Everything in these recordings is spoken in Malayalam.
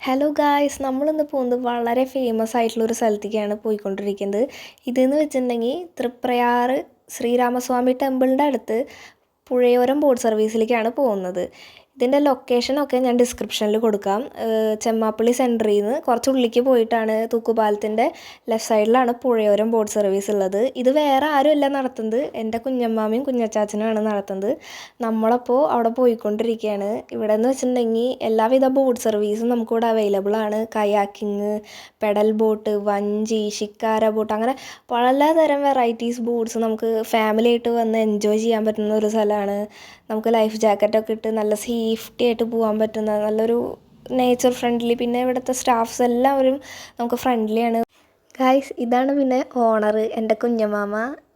ഹലോ ഗായ്സ്, നമ്മളിന്ന് പോകുന്നത് വളരെ ഫേമസ് ആയിട്ടുള്ളൊരു സ്ഥലത്തേക്കാണ് പോയിക്കൊണ്ടിരിക്കുന്നത്. ഇതെന്ന് വെച്ചിട്ടുണ്ടെങ്കിൽ തൃപ്രയാർ ശ്രീരാമസ്വാമി ടെമ്പിളിൻ്റെ അടുത്ത് പുഴയോരം ബോട്ട് സർവീസിലേക്കാണ് പോകുന്നത്. ഇതിൻ്റെ ലൊക്കേഷനൊക്കെ ഞാൻ ഡിസ്ക്രിപ്ഷനിൽ കൊടുക്കാം. ചെമ്മാപ്പള്ളി സെൻറ്ററിൽ നിന്ന് കുറച്ച് ഉള്ളിലേക്ക് പോയിട്ടാണ് തൂക്കുപാലത്തിൻ്റെ ലെഫ്റ്റ് സൈഡിലാണ് പുഴയോരം ബോട്ട് സർവീസ് ഉള്ളത്. ഇത് വേറെ ആരുമല്ല നടത്തുന്നത്, എൻ്റെ കുഞ്ഞമ്മാമയും കുഞ്ഞച്ചാച്ചനുമാണ് നടത്തുന്നത്. നമ്മളപ്പോൾ അവിടെ പോയിക്കൊണ്ടിരിക്കുകയാണ്. ഇവിടെ എന്ന് വെച്ചിട്ടുണ്ടെങ്കിൽ എല്ലാവിധ ബോട്ട് സർവീസും നമുക്കിവിടെ അവൈലബിൾ ആണ്. കയാക്കിങ്, പെഡൽ ബോട്ട്, വഞ്ചി, ഷിക്കാര ബോട്ട്, അങ്ങനെ പലതരം വെറൈറ്റീസ് ബോട്ട്സ് നമുക്ക് ഫാമിലി ആയിട്ട് വന്ന് എൻജോയ് ചെയ്യാൻ പറ്റുന്ന ഒരു സ്ഥലമാണ്. നമുക്ക് ലൈഫ് ജാക്കറ്റൊക്കെ ഇട്ട് നല്ല സേഫ്റ്റി ആയിട്ട് പോകാൻ പറ്റുന്ന നല്ലൊരു നേച്ചർ ഫ്രണ്ട്ലി, പിന്നെ ഇവിടുത്തെ സ്റ്റാഫ്സ് എല്ലാവരും നമുക്ക് ഫ്രണ്ട്ലിയാണ്. ഗായ്സ്, ഇതാണ് പിന്നെ ഓണർ, എൻ്റെ കുഞ്ഞമാമ.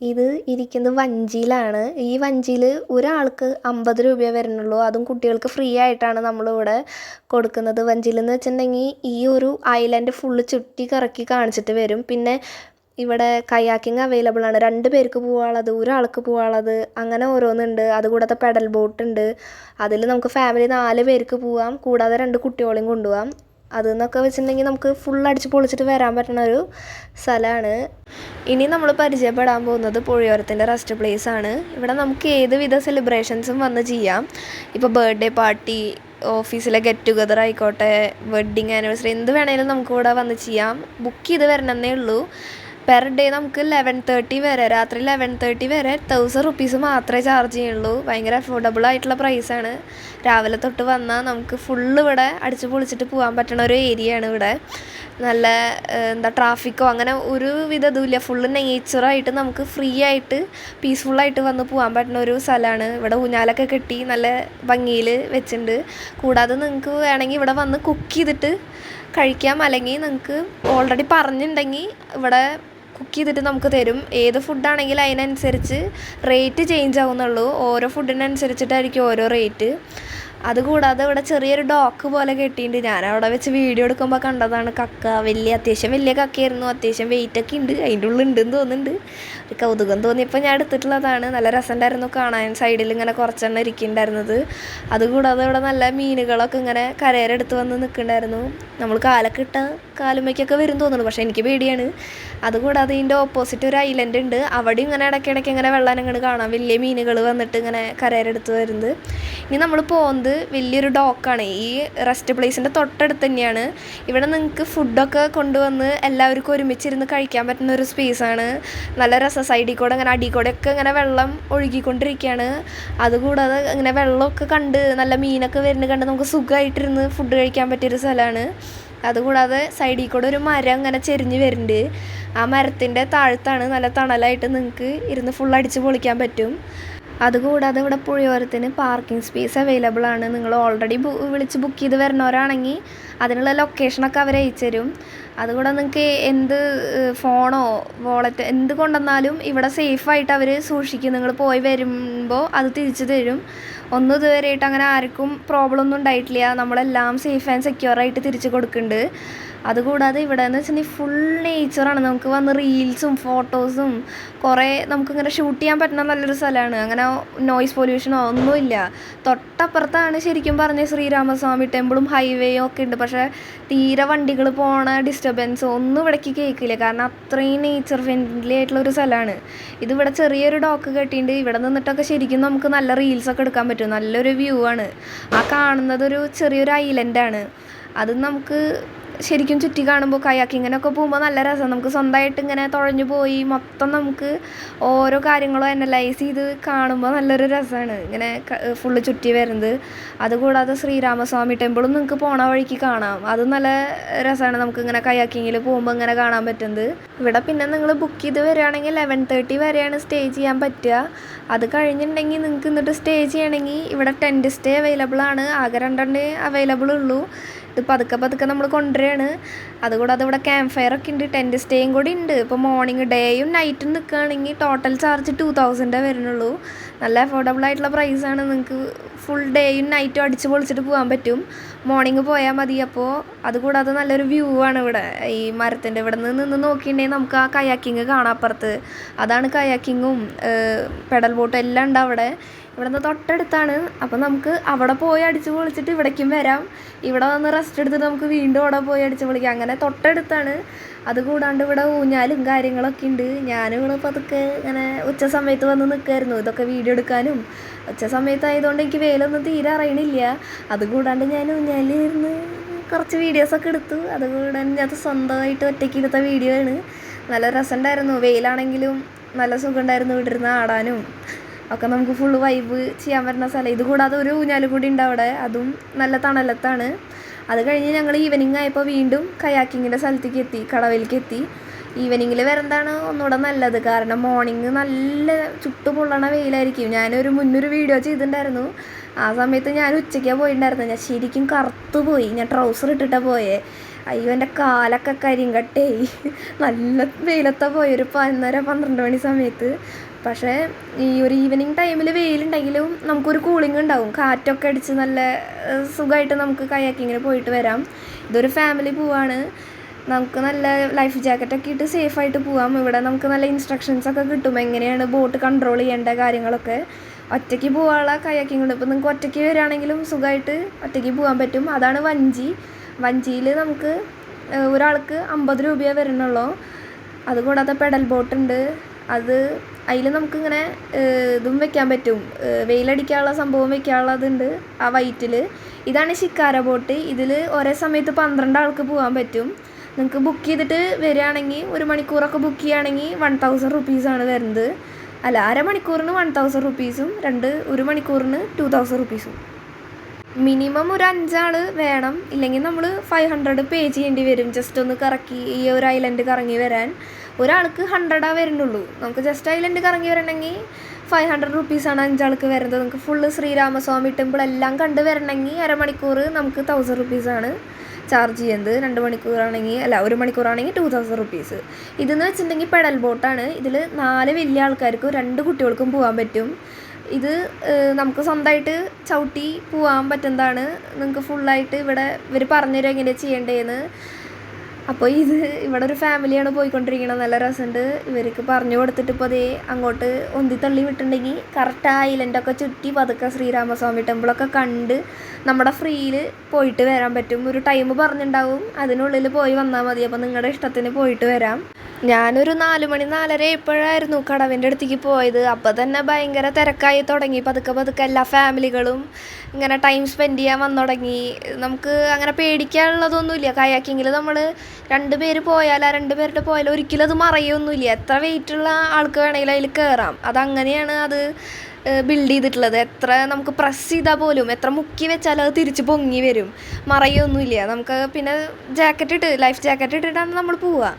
ഇത് ഇരിക്കുന്നത് വഞ്ചിയിലാണ്. ഈ വഞ്ചിയിൽ ഒരാൾക്ക് 50 രൂപയെ വരുന്നുള്ളൂ. അതും കുട്ടികൾക്ക് ഫ്രീ ആയിട്ടാണ് നമ്മളിവിടെ കൊടുക്കുന്നത്. വഞ്ചിയിൽ എന്ന് വെച്ചിട്ടുണ്ടെങ്കിൽ ഈ ഒരു ഐലൻഡ് ഫുള്ള് ചുറ്റി കറക്കി കാണിച്ചിട്ട് വരും. പിന്നെ ഇവിടെ കയാക്കിങ് അവൈലബിൾ ആണ്. 2 പേർക്ക് പോകാനുള്ളത്, ഒരാൾക്ക് പോകാനുള്ളത്, അങ്ങനെ ഓരോന്നുണ്ട്. അതുകൂടാതെ പെഡൽ ബോട്ട് ഉണ്ട്. അതിൽ നമുക്ക് ഫാമിലി 4 പേർക്ക് പോവാം, കൂടാതെ 2 കുട്ടികളെയും കൊണ്ടുപോകാം. അതെന്നൊക്കെ വെച്ചിട്ടുണ്ടെങ്കിൽ നമുക്ക് ഫുൾ അടിച്ച് പൊളിച്ചിട്ട് വരാൻ പറ്റുന്ന ഒരു സ്ഥലമാണ്. ഇനി നമ്മൾ പരിചയപ്പെടാൻ പോകുന്നത് പുഴയോരത്തിൻ്റെ റെസ്റ്റ് പ്ലേസ് ആണ്. ഇവിടെ നമുക്ക് ഏതുവിധ സെലിബ്രേഷൻസും വന്ന് ചെയ്യാം. ഇപ്പോൾ ബർത്ത്ഡേ പാർട്ടി, ഓഫീസിലെ ഗെറ്റ് ടുഗദർ ആയിക്കോട്ടെ, വെഡ്ഡിങ് ആനിവേഴ്സറി, എന്ത് വേണമെങ്കിലും നമുക്കിവിടെ വന്ന് ചെയ്യാം. ബുക്ക് ചെയ്ത് വരണമെന്നേ ഉള്ളൂ. പെർ ഡേ നമുക്ക് 11:30 വരെ, രാത്രി 11:30 വരെ 1000 റുപ്പീസ് മാത്രമേ ചാർജ് ചെയ്യുള്ളൂ. ഭയങ്കര അഫോർഡബിൾ ആയിട്ടുള്ള പ്രൈസാണ്. രാവിലെ തൊട്ട് വന്നാൽ നമുക്ക് ഫുള്ള് ഇവിടെ അടിച്ച് പൊളിച്ചിട്ട് പോകാൻ പറ്റുന്ന ഒരു ഏരിയ ആണ് ഇവിടെ. നല്ല ട്രാഫിക്കോ അങ്ങനെ ഒരു വിധ ഇതുമില്ല. ഫുള്ള് നേച്ചറായിട്ട് നമുക്ക് ഫ്രീ ആയിട്ട് പീസ്ഫുള്ളായിട്ട് വന്ന് പോകാൻ പറ്റുന്ന ഒരു സ്ഥലമാണ്. ഇവിടെ ഊഞ്ഞാലൊക്കെ കെട്ടി നല്ല ഭംഗിയിൽ വെച്ചിട്ടുണ്ട്. കൂടാതെ നിങ്ങൾക്ക് വേണമെങ്കിൽ ഇവിടെ വന്ന് കുക്ക് ചെയ്തിട്ട് കഴിക്കാം. അല്ലെങ്കിൽ നിങ്ങൾക്ക് ഓൾറെഡി പറഞ്ഞിട്ടുണ്ടെങ്കിൽ ഇവിടെ കുക്ക് ചെയ്തിട്ട് നമുക്ക് തരും. ഏത് ഫുഡാണെങ്കിലും അതിനനുസരിച്ച് റേറ്റ് ചേഞ്ച് ആവുന്നുള്ളൂ. ഓരോ ഫുഡിനനുസരിച്ചിട്ടായിരിക്കും ഓരോ റേറ്റ്. അതുകൂടാതെ ഇവിടെ ചെറിയൊരു ഡോക്ക് പോലെ കെട്ടിയിട്ടുണ്ട്. ഞാൻ അവിടെ വെച്ച് വീഡിയോ എടുക്കുമ്പോൾ കണ്ടതാണ്. കക്ക അത്യാവശ്യം വലിയ കക്കയായിരുന്നു. അത്യാവശ്യം വെയിറ്റൊക്കെ ഉണ്ട്. അതിൻ്റെ ഉള്ളിൽ ഉണ്ടെന്ന് തോന്നുന്നുണ്ട്. ഒരു കൗതുകം തോന്നിയപ്പോൾ ഞാൻ എടുത്തിട്ടുള്ളതാണ്. നല്ല രസമുണ്ടായിരുന്നു കാണാൻ. സൈഡിൽ ഇങ്ങനെ കുറച്ചെണ്ണം ഇരിക്കുന്നുണ്ടായിരുന്നത്. അതുകൂടാതെ ഇവിടെ നല്ല മീനുകളൊക്കെ ഇങ്ങനെ കരയിലെടുത്ത് വന്ന് നിൽക്കുന്നുണ്ടായിരുന്നു. നമ്മൾ കാലൊക്കെ ഇട്ട കാലുമ്മയ്ക്കൊക്കെ വരും തോന്നുന്നു, പക്ഷേ എനിക്ക് പേടിയാണ്. അതുകൂടാതെ ഇതിൻ്റെ ഓപ്പോസിറ്റ് ഒരു ഐലൻഡ് ഉണ്ട്. അവിടെ ഇങ്ങനെ ഇടയ്ക്കിടയ്ക്ക് ഇങ്ങനെ വെള്ളം ഇങ്ങനെ കാണാം. വലിയ മീനുകൾ വന്നിട്ട് ഇങ്ങനെ കരയിലെടുത്ത് വരുന്നത്. ഇനി നമ്മൾ പോകുന്നത് വലിയൊരു ഡോക്കാണ്. ഈ റെസ്റ്റ് പ്ലേസിൻ്റെ തൊട്ടടുത്ത് തന്നെയാണ്. ഇവിടെ നിങ്ങൾക്ക് ഫുഡൊക്കെ കൊണ്ടുവന്ന് എല്ലാവർക്കും ഒരുമിച്ചിരുന്ന് കഴിക്കാൻ പറ്റുന്ന ഒരു സ്പേസാണ്. നല്ല രസം. സൈഡിൽ കൂടെ ഇങ്ങനെ അടിയിൽ കൂടെ ഒക്കെ ഇങ്ങനെ വെള്ളം ഒഴുകിക്കൊണ്ടിരിക്കുകയാണ്. അതുകൂടാതെ ഇങ്ങനെ വെള്ളമൊക്കെ കണ്ട് നല്ല മീനൊക്കെ വരുന്നത് കണ്ട് നമുക്ക് സുഖമായിട്ടിരുന്ന് ഫുഡ് കഴിക്കാൻ പറ്റിയൊരു സ്ഥലമാണ്. അതുകൂടാതെ സൈഡിൽ കൂടെ ഒരു മരം ഇങ്ങനെ ചെരിഞ്ഞ് വരുന്നുണ്ട്. ആ മരത്തിൻ്റെ താഴത്താണ് നല്ല തണലായിട്ട് നിങ്ങൾക്ക് ഇരുന്ന് ഫുൾ അടിച്ച് പൊളിക്കാൻ പറ്റും. അതുകൂടാതെ ഇവിടെ പുഴയോരത്തിന് പാർക്കിംഗ് സ്പേസ് അവൈലബിൾ ആണ്. നിങ്ങൾ ഓൾറെഡി വിളിച്ച് ബുക്ക് ചെയ്ത് വരുന്നവരാണെങ്കിൽ അതിനുള്ള ലൊക്കേഷനൊക്കെ അവർ അയച്ചു തരും. അതുകൂടാതെ നിങ്ങൾക്ക് എന്ത് ഫോണോ വാളറ്റ് എന്ത് കൊണ്ടുവന്നാലും ഇവിടെ സേഫായിട്ട് അവർ സൂക്ഷിക്കും. നിങ്ങൾ പോയി വരുമ്പോൾ അത് തിരിച്ചു തരും. ഒന്നും ഇതുവരെയായിട്ട് അങ്ങനെ ആർക്കും പ്രോബ്ലം ഒന്നും ഉണ്ടായിട്ടില്ല. നമ്മളെല്ലാം സേഫ് ആൻഡ് സെക്യൂറായിട്ട് തിരിച്ച് കൊടുക്കുന്നുണ്ട്. അതുകൂടാതെ ഇവിടെ എന്ന് വെച്ചിട്ടുണ്ടെങ്കിൽ ഫുൾ നേച്ചറാണ്. നമുക്ക് വന്ന് റീൽസും ഫോട്ടോസും കുറേ നമുക്കിങ്ങനെ ഷൂട്ട് ചെയ്യാൻ പറ്റുന്ന നല്ലൊരു സ്ഥലമാണ്. അങ്ങനെ നോയ്സ് പൊല്യൂഷനോ ഒന്നുമില്ല. തൊട്ടപ്പുറത്താണ് ശരിക്കും പറഞ്ഞ ശ്രീരാമസ്വാമി ടെമ്പിളും ഹൈവേയും ഒക്കെ ഉണ്ട്. പക്ഷേ തീരെ വണ്ടികൾ പോണ ഡിസ്റ്റർബൻസോ ഒന്നും ഇവിടേക്ക് കേൾക്കില്ല. കാരണം അത്രയും നേച്ചർ ഫ്രണ്ട്ലി ആയിട്ടുള്ള ഒരു സ്ഥലമാണ്. ഇതിവിടെ ചെറിയൊരു ഡോക്ക് കെട്ടിയിട്ടുണ്ട്. ഇവിടെ നിന്നിട്ടൊക്കെ ശരിക്കും നമുക്ക് നല്ല റീൽസൊക്കെ എടുക്കാൻ പറ്റും. നല്ലൊരു വ്യൂ ആണ്. ആ കാണുന്നതൊരു ചെറിയൊരു ഐലൻഡാണ്. അത് നമുക്ക് ശരിക്കും ചുറ്റി കാണുമ്പോൾ കയാക്കിങ്ങിനൊക്കെ പോകുമ്പോൾ നല്ല രസം. നമുക്ക് സ്വന്തമായിട്ട് ഇങ്ങനെ തുഴഞ്ഞു പോയി മൊത്തം നമുക്ക് ഓരോ കാര്യങ്ങളും അനലൈസ് ചെയ്ത് കാണുമ്പോൾ നല്ലൊരു രസമാണ് ഇങ്ങനെ ഫുള്ള് ചുറ്റി വരുന്നത്. അതുകൂടാതെ ശ്രീരാമസ്വാമി ടെമ്പിളും നിങ്ങൾക്ക് പോണ വഴിക്ക് കാണാം. അതും നല്ല രസമാണ്. നമുക്ക് ഇങ്ങനെ കയാക്കിങ്ങിൽ പോകുമ്പോൾ ഇങ്ങനെ കാണാൻ പറ്റുന്നത്. ഇവിടെ പിന്നെ നിങ്ങൾ ബുക്ക് ചെയ്ത് വരികയാണെങ്കിൽ 11:30 വരെയാണ് സ്റ്റേ ചെയ്യാൻ പറ്റുക. അത് കഴിഞ്ഞിട്ടുണ്ടെങ്കിൽ നിങ്ങൾക്ക് എന്നിട്ട് സ്റ്റേ ചെയ്യണമെങ്കിൽ ഇവിടെ ടെൻറ്റ് സ്റ്റേ അവൈലബിൾ ആണ്. ആകെ 2 അവൈലബിൾ ഉള്ളൂ. ഇത് പതുക്കെ നമ്മൾ കൊണ്ടുവരികയാണ്. അതുകൂടാതെ ഇവിടെ ക്യാമ്പ് ഫയർ ഒക്കെ ഉണ്ട്. ടെൻറ്റ് സ്റ്റേയും കൂടി ഉണ്ട്. ഇപ്പോൾ മോർണിംഗ് ഡേയും നൈറ്റും നിൽക്കുകയാണെങ്കിൽ ടോട്ടൽ ചാർജ് 2000 വരുന്നുള്ളൂ. നല്ല അഫോർഡബിൾ ആയിട്ടുള്ള പ്രൈസാണ്. നിങ്ങൾക്ക് ഫുൾ ഡേയും നൈറ്റും അടിച്ച് പൊളിച്ചിട്ട് പോകാൻ പറ്റും. മോർണിംഗ് പോയാൽ മതി. അപ്പോൾ അതുകൂടാതെ നല്ലൊരു വ്യൂ ആണ് ഇവിടെ. ഈ മരത്തിൻ്റെ ഇവിടെ നിന്ന് നോക്കിയിട്ടുണ്ടെങ്കിൽ നമുക്ക് ആ കയാക്കിങ് കാണാം അപ്പുറത്ത്. അതാണ് കയാക്കിങ്ങും പെഡൽ ബോട്ടും എല്ലാം ഉണ്ട് അവിടെ. ഇവിടെ നിന്ന് തൊട്ടടുത്താണ്. അപ്പോൾ നമുക്ക് അവിടെ പോയി അടിച്ച് പൊളിച്ചിട്ട് ഇവിടേക്കും വരാം. ഇവിടെ വന്ന് റെസ്റ്റ് എടുത്തിട്ട് നമുക്ക് വീണ്ടും അവിടെ പോയി അടിച്ച് പൊളിക്കാം. അങ്ങനെ തൊട്ടടുത്താണ്. അതുകൂടാണ്ട് ഇവിടെ ഊഞ്ഞാലും കാര്യങ്ങളൊക്കെ ഉണ്ട്. ഞാനിവിടെ പതുക്കെ ഇങ്ങനെ ഉച്ച സമയത്ത് വന്ന് നിൽക്കുമായിരുന്നു ഇതൊക്കെ വീഡിയോ എടുക്കാനും. ഉച്ച സമയത്തായതുകൊണ്ട് എനിക്ക് വെയിലൊന്നും തീരെ അറിയണില്ല. അതുകൂടാണ്ട് ഞാൻ ഊഞ്ഞാലിരുന്ന് കുറച്ച് വീഡിയോസൊക്കെ എടുത്തു. അതുകൂടാണ്ട് അത് സ്വന്തമായിട്ട് ഒറ്റയ്ക്ക് എടുത്ത വീഡിയോ ആണ്. നല്ല രസമുണ്ടായിരുന്നു. വെയിലാണെങ്കിലും നല്ല സുഖമുണ്ടായിരുന്നു ഇവിടെ ഇരുന്ന് ആടാനും ഒക്കെ. നമുക്ക് ഫുള്ള് വൈബ് ചെയ്യാൻ പറ്റുന്ന സ്ഥലം. ഇത് കൂടാതെ ഒരു ഊഞ്ഞാലും കൂടി ഉണ്ട് അവിടെ. അതും നല്ല തണലത്താണ്. അത് കഴിഞ്ഞ് ഞങ്ങൾ ഈവനിങ് ആയപ്പോൾ വീണ്ടും കയാക്കിങ്ങിൻ്റെ സ്ഥലത്തേക്ക് എത്തി, കടവിലേക്ക് എത്തി. ഈവനിങ്ങിൽ വരുന്നതാണ് ഒന്നുകൂടെ നല്ലത്. കാരണം മോർണിംഗ് നല്ല ചുട്ടുപൊള്ളണ വെയിലായിരിക്കും. ഞാനൊരു മുന്നൊരു വീഡിയോ ചെയ്തിട്ടുണ്ടായിരുന്നു. ആ സമയത്ത് ഞാൻ ഉച്ചയ്ക്കാണ് പോയിട്ടുണ്ടായിരുന്നത്. ഞാൻ ശരിക്കും കറുത്തു പോയി. ഞാൻ ട്രൗസർ ഇട്ടിട്ടാണ് പോയേ. അയ്യോ, എൻ്റെ കാലൊക്കെ കരിങ്കട്ടേയി. നല്ല വെയിലത്താണ് പോയി ഒരു 11-12 മണി സമയത്ത്. പക്ഷേ ഈ ഒരു ഈവനിങ് ടൈമിൽ വെയിലുണ്ടെങ്കിലും നമുക്കൊരു കൂളിംഗ് ഉണ്ടാവും. കാറ്റൊക്കെ അടിച്ച് നല്ല സുഖമായിട്ട് നമുക്ക് കയാക്കിങ്ങിന് പോയിട്ട് വരാം. ഇതൊരു ഫാമിലി പോവാണ്. നമുക്ക് നല്ല ലൈഫ് ജാക്കറ്റൊക്കെ ഇട്ട് സേഫായിട്ട് പോവാം. ഇവിടെ നമുക്ക് നല്ല ഇൻസ്ട്രക്ഷൻസൊക്കെ കിട്ടും എങ്ങനെയാണ് ബോട്ട് കൺട്രോൾ ചെയ്യേണ്ട കാര്യങ്ങളൊക്കെ. ഒറ്റയ്ക്ക് പോകാനുള്ള കയാക്കിങ് ഉണ്ട്. ഇപ്പോൾ നിങ്ങൾക്ക് ഒറ്റയ്ക്ക് വരികയാണെങ്കിലും സുഖമായിട്ട് ഒറ്റയ്ക്ക് പോകാൻ പറ്റും. അതാണ് വഞ്ചി. വഞ്ചിയിൽ നമുക്ക് ഒരാൾക്ക് 50 രൂപയേ വരുന്നുള്ളൂ. അതുകൂടാതെ പെഡൽ ബോട്ടുണ്ട്. അതിൽ നമുക്കിങ്ങനെ ഇതും വെക്കാൻ പറ്റും, വെയിലടിക്കാനുള്ള സംഭവം വെക്കാനുള്ളതുണ്ട് ആ വൈറ്റിൽ. ഇതാണ് ശിക്കാര ബോട്ട്. ഇതിൽ ഒരേ സമയത്ത് 12 ആൾക്ക് പോകാൻ പറ്റും. നിങ്ങൾക്ക് ബുക്ക് ചെയ്തിട്ട് വരികയാണെങ്കിൽ 1 മണിക്കൂറൊക്കെ ബുക്ക് ചെയ്യുകയാണെങ്കിൽ 1000 റുപ്പീസാണ് വരുന്നത്. അല്ല, അരമണിക്കൂറിന് 1000 റുപ്പീസും 1 മണിക്കൂറിന് 2000 റുപ്പീസും. മിനിമം ഒരു 5 ആൾ വേണം. ഇല്ലെങ്കിൽ നമ്മൾ 500 പേ ചെയ്യേണ്ടി വരും ജസ്റ്റ് ഒന്ന് കറക്കി ഈ ഒരു ഐലൻഡ് കറങ്ങി വരാൻ. ഒരാൾക്ക് 100 വരുന്നുള്ളൂ. നമുക്ക് ജസ്റ്റ് ഐലൻഡ് കറങ്ങി വരണമെങ്കിൽ 500 റുപ്പീസാണ് 5 ആൾക്ക് വരുന്നത്. നമുക്ക് ഫുള്ള് ശ്രീരാമസ്വാമി ടെമ്പിൾ എല്ലാം കണ്ട് വരണമെങ്കിൽ അരമണിക്കൂർ നമുക്ക് 1000 റുപ്പീസാണ് ചാർജ് ചെയ്യുന്നത്. 2 മണിക്കൂറാണെങ്കിൽ 1 മണിക്കൂറാണെങ്കിൽ 2000 റുപ്പീസ്. ഇതെന്ന് വെച്ചിട്ടുണ്ടെങ്കിൽ പെഡൽ ബോട്ടാണ്. ഇതിൽ 4 വലിയ ആൾക്കാർക്കും 2 കുട്ടികൾക്കും പോകാൻ പറ്റും. ഇത് നമുക്ക് സ്വന്തമായിട്ട് ചവിട്ടി പോകാൻ പറ്റുന്നതാണ്. നിങ്ങൾക്ക് ഫുള്ളായിട്ട് ഇവിടെ ഇവർ പറഞ്ഞുതരും എങ്ങനെയാണ് ചെയ്യേണ്ടതെന്ന്. അപ്പോൾ ഇവിടെ ഒരു ഫാമിലിയാണ് പോയിക്കൊണ്ടിരിക്കുന്നത്. നല്ല രസമുണ്ട്. ഇവർക്ക് പറഞ്ഞു കൊടുത്തിട്ട് ഇപ്പോൾ അതേ അങ്ങോട്ട് ഒന്തിത്തള്ളി വിട്ടിട്ടുണ്ടെങ്കിൽ കറക്റ്റ് ആ ഐലൻഡൊക്കെ ചുറ്റി പതുക്കെ ശ്രീരാമസ്വാമി ടെമ്പിളൊക്കെ കണ്ട് നമ്മുടെ ഫ്രീയിൽ പോയിട്ട് വരാൻ പറ്റും. ഒരു ടൈം പറഞ്ഞിട്ടുണ്ടാവും, അതിനുള്ളിൽ പോയി വന്നാൽ മതി. അപ്പോൾ നിങ്ങളുടെ ഇഷ്ടത്തിന് പോയിട്ട് വരാം. ഞാനൊരു 4 മണി 4:30 എപ്പോഴായിരുന്നു കടവിൻ്റെ അടുത്തേക്ക് പോയത്. അപ്പോൾ തന്നെ ഭയങ്കര തിരക്കായി തുടങ്ങി. പതുക്കെ എല്ലാ ഫാമിലികളും ഇങ്ങനെ ടൈം സ്പെൻഡ് ചെയ്യാൻ വന്നു തുടങ്ങി. നമുക്ക് അങ്ങനെ പേടിക്കാനുള്ളതൊന്നുമില്ല. കയാക്കിങ്ങിൽ നമ്മൾ 2 പേര് പോയാൽ 2 പേരുടെ പോയാൽ ഒരിക്കലും അത് മറയൊന്നുമില്ല. എത്ര വെയിറ്റുള്ള ആൾക്ക് വേണമെങ്കിലും അതിൽ കയറാം. അതങ്ങനെയാണ് അത് ബിൽഡ് ചെയ്തിട്ടുള്ളത്. എത്ര നമുക്ക് പ്രസ് ചെയ്താൽ പോലും എത്ര മുക്കി വെച്ചാലും അത് തിരിച്ച് പൊങ്ങി വരും, മറയൊന്നുമില്ല. നമുക്ക് പിന്നെ ലൈഫ് ജാക്കറ്റ് ഇട്ടിട്ടാണ് നമ്മൾ പോവുക.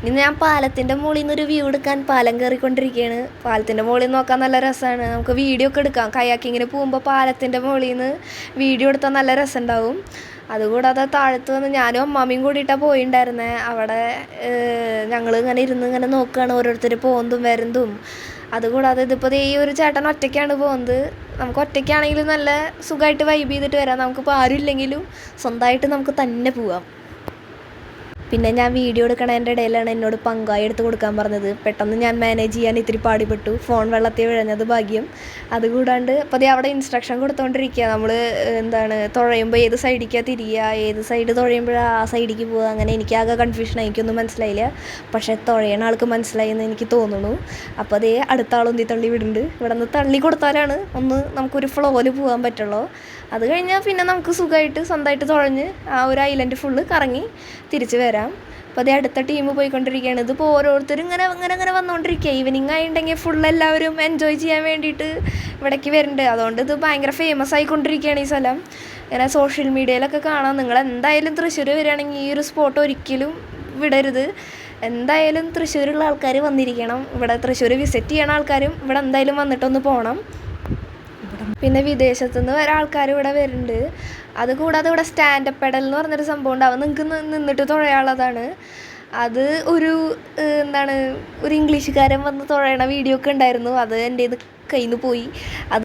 ഇനി ഞാൻ പാലത്തിൻ്റെ മുകളിൽ നിന്നൊരു വ്യൂ എടുക്കാൻ പാലം കയറിക്കൊണ്ടിരിക്കുകയാണ്. പാലത്തിൻ്റെ മുകളിൽ നോക്കാൻ നല്ല രസമാണ്. നമുക്ക് വീഡിയോ ഒക്കെ എടുക്കാം. കയാക്കിങ്ങിന് പോകുമ്പോൾ പാലത്തിൻ്റെ മുകളിൽ നിന്ന് വീഡിയോ എടുത്താൽ നല്ല രസമുണ്ടാവും. അതുകൂടാതെ താഴത്ത് വന്ന് ഞാനും അമ്മാമ്മയും കൂടിയിട്ടാണ് പോയിട്ടുണ്ടായിരുന്നത്. അവിടെ ഞങ്ങൾ ഇങ്ങനെ ഇങ്ങനെ നോക്കുകയാണ് ഓരോരുത്തർ പോകുന്നതും വരുന്നതും. അതുകൂടാതെ ഇതിപ്പോൾ ഈ ഒരു ചേട്ടൻ ഒറ്റയ്ക്കാണ് പോകുന്നത്. നമുക്ക് ഒറ്റയ്ക്കാണെങ്കിലും നല്ല സുഖമായിട്ട് വൈബ് ചെയ്തിട്ട് വരാം. നമുക്കിപ്പോൾ ആരും ഇല്ലെങ്കിലും സ്വന്തമായിട്ട് നമുക്ക് തന്നെ പോവാം. പിന്നെ ഞാൻ വീഡിയോ എടുക്കണതിൻ്റെ ഇടയിലാണ് എന്നോട് പങ്കായി എടുത്ത് കൊടുക്കാൻ പറഞ്ഞത്. പെട്ടെന്ന് ഞാൻ മാനേജ് ചെയ്യാൻ ഇത്തിരി പാടുപെട്ടു. ഫോൺ വെള്ളത്തിൽ വിഴഞ്ഞത് ഭാഗ്യം. അതുകൂടാണ്ട് അപ്പോൾ അതേ അവിടെ ഇൻസ്ട്രക്ഷൻ കൊടുത്തുകൊണ്ടിരിക്കുക. നമ്മൾ തുഴയുമ്പോൾ ഏത് സൈഡിലേക്കാണ് തിരിയുക, ഏത് സൈഡ് തുഴയുമ്പോഴാണ് ആ സൈഡിലേക്ക് പോവുക. അങ്ങനെ എനിക്കാകെ കൺഫ്യൂഷനായി. എനിക്കൊന്നും മനസ്സിലായില്ല. പക്ഷേ തുഴയണ ആൾക്ക് മനസ്സിലായി എന്ന് എനിക്ക് തോന്നുന്നു. അപ്പോൾ അതേ അടുത്ത ആളൊന്നി തള്ളി വിടുന്നുണ്ട്. ഇവിടെ നിന്ന് തള്ളി കൊടുത്താലാണ് നമുക്കൊരു ഫ്ലോയിൽ പോകാൻ പറ്റുള്ളൂ. അത് കഴിഞ്ഞാൽ പിന്നെ നമുക്ക് സുഖമായിട്ട് സ്വന്തമായിട്ട് തുഴഞ്ഞ് ആ ഒരു ഐലൻഡ് ഫുള്ള് കറങ്ങി തിരിച്ച് വരാം. അപ്പോൾ അതേ അടുത്ത ടീം പോയിക്കൊണ്ടിരിക്കുകയാണ്. ഇതിപ്പോൾ ഓരോരുത്തരും ഇങ്ങനെ വന്നുകൊണ്ടിരിക്കുക. ഈവനിങ് ആയിട്ടുണ്ടെങ്കിൽ ഫുള്ള് എല്ലാവരും എൻജോയ് ചെയ്യാൻ വേണ്ടിയിട്ട് ഇവിടേക്ക് വരുന്നുണ്ട്. അതുകൊണ്ട് ഇത് ഭയങ്കര ഫേമസ് ആയിക്കൊണ്ടിരിക്കുകയാണ് ഈ സ്ഥലം. ഇങ്ങനെ സോഷ്യൽ മീഡിയയിലൊക്കെ കാണാം. നിങ്ങൾ എന്തായാലും തൃശ്ശൂർ വരികയാണെങ്കിൽ ഈ ഒരു സ്പോട്ട് ഒരിക്കലും വിടരുത്. എന്തായാലും തൃശ്ശൂരുള്ള ആൾക്കാർ വന്നിരിക്കണം. ഇവിടെ തൃശ്ശൂർ വിസിറ്റ് ചെയ്യണ ആൾക്കാരും ഇവിടെ എന്തായാലും വന്നിട്ടൊന്ന് പോകണം. പിന്നെ വിദേശത്തു നിന്ന് വരെ ആൾക്കാർ ഇവിടെ വരുന്നുണ്ട്. അതുകൂടാതെ ഇവിടെ സ്റ്റാൻഡപ്പ് പെഡൽ എന്ന് പറഞ്ഞൊരു സംഭവം ഉണ്ടാവും. നിങ്ങൾക്ക് നിന്നിട്ട് തുഴയാനുള്ളതാണ്. അത് ഒരു ഇംഗ്ലീഷുകാരൻ വന്ന് തുഴയണ വീഡിയോ ഒക്കെ ഉണ്ടായിരുന്നു. അത് എൻ്റെ കയ്യിൽ നിന്ന് പോയി. അത്